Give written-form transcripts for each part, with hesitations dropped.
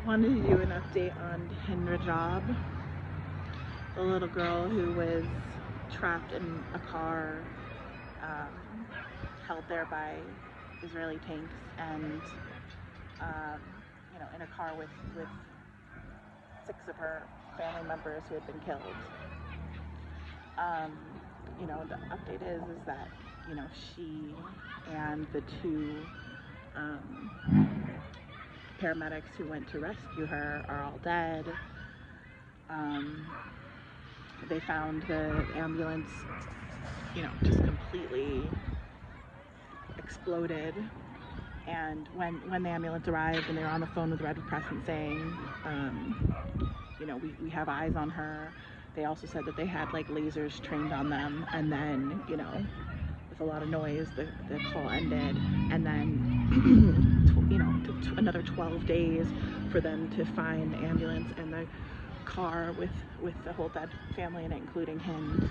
I wanted to do an update on Hind Rajab, the little girl who was trapped in a car, held there by Israeli tanks, and in a car with 6 of her family members who had been killed. The update is that she and the 2 paramedics who went to rescue her are all dead. They found the ambulance, just completely exploded. And when the ambulance arrived and they were on the phone with the Red Crescent saying, we have eyes on her, they also said that they had like lasers trained on them. And then, with a lot of noise, the call ended. And then, took another 12 days for them to find the ambulance and the car with the whole dead family in it, including Hind.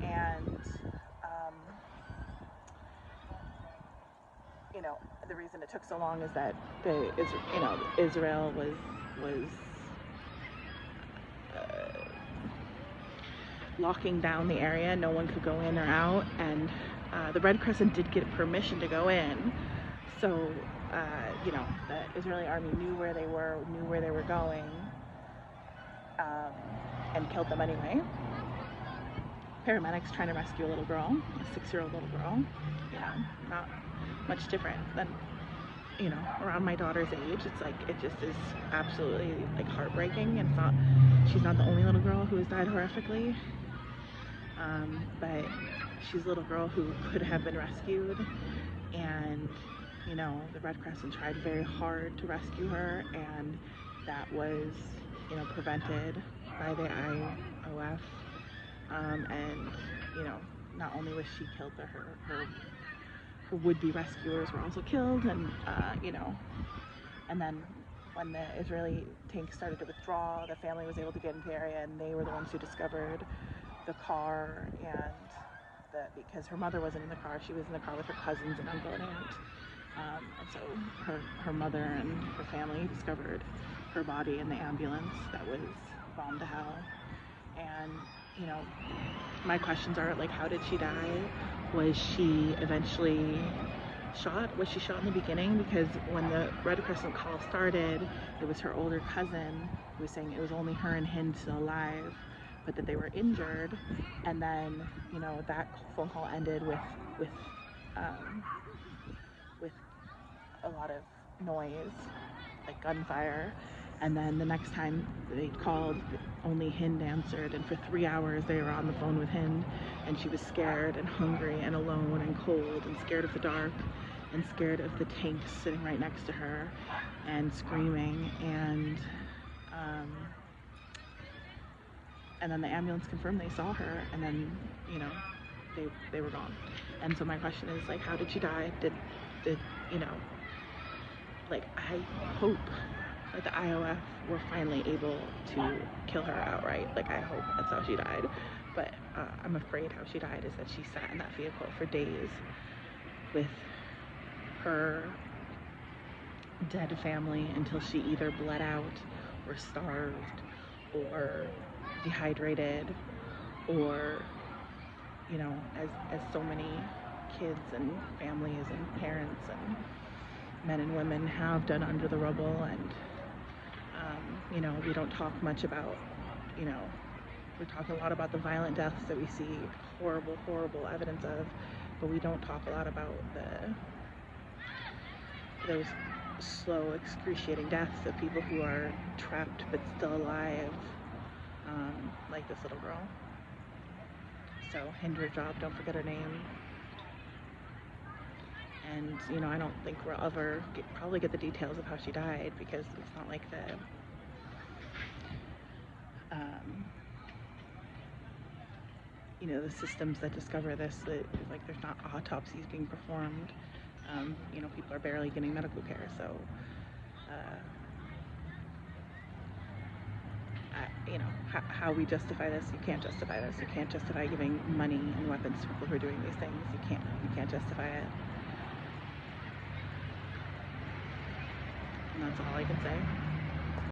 And the reason it took so long is that Israel was locking down the area. No one could go in or out, and the Red Crescent did get permission to go in. So the Israeli army knew where they were going, and killed them anyway. Paramedics trying to rescue a little girl, a 6-year-old little girl. Not much different than around my daughter's age. It's like, it just is absolutely like heartbreaking. And she's not the only little girl who has died horrifically, but she's a little girl who could have been rescued. And the Red Crescent tried very hard to rescue her, and that was prevented by the IOF. And not only was she killed, but her would-be rescuers were also killed. And and then when the Israeli tanks started to withdraw, the family was able to get into the area, and they were the ones who discovered the car. And because her mother wasn't in the car, she was in the car with her cousins and uncle and aunt. And so her mother and her family discovered her body in the ambulance that was bombed to hell. And my questions are, like, how did she die? Was she eventually shot? Was she shot in the beginning? Because when the Red Crescent call started, it was her older cousin who was saying it was only her and Hind still alive, but that they were injured. And then that phone call ended with a lot of noise, like gunfire. And then the next time they called, only Hind answered, and for 3 hours they were on the phone with Hind, and she was scared and hungry and alone and cold and scared of the dark and scared of the tanks sitting right next to her and screaming. And then the ambulance confirmed they saw her, and then they were gone. And so my question is, like, how did she die? Did like, I hope that the IOF were finally able to kill her outright. Like, I hope that's how she died. But I'm afraid how she died is that she sat in that vehicle for days with her dead family until she either bled out or starved or dehydrated, or as so many kids and families and parents and men and women have done under the rubble. And we don't talk much about, we talk a lot about the violent deaths that we see horrible evidence of, but we don't talk a lot about those slow, excruciating deaths of people who are trapped but still alive, like this little girl. So Hind Rajab, don't forget her name. And I don't think we'll ever probably get the details of how she died, because it's not like the the systems that discover this, like, there's not autopsies being performed. People are barely getting medical care. So how we justify this? You can't justify this. You can't justify giving money and weapons to people who are doing these things. You can't justify it. And that's all I can say.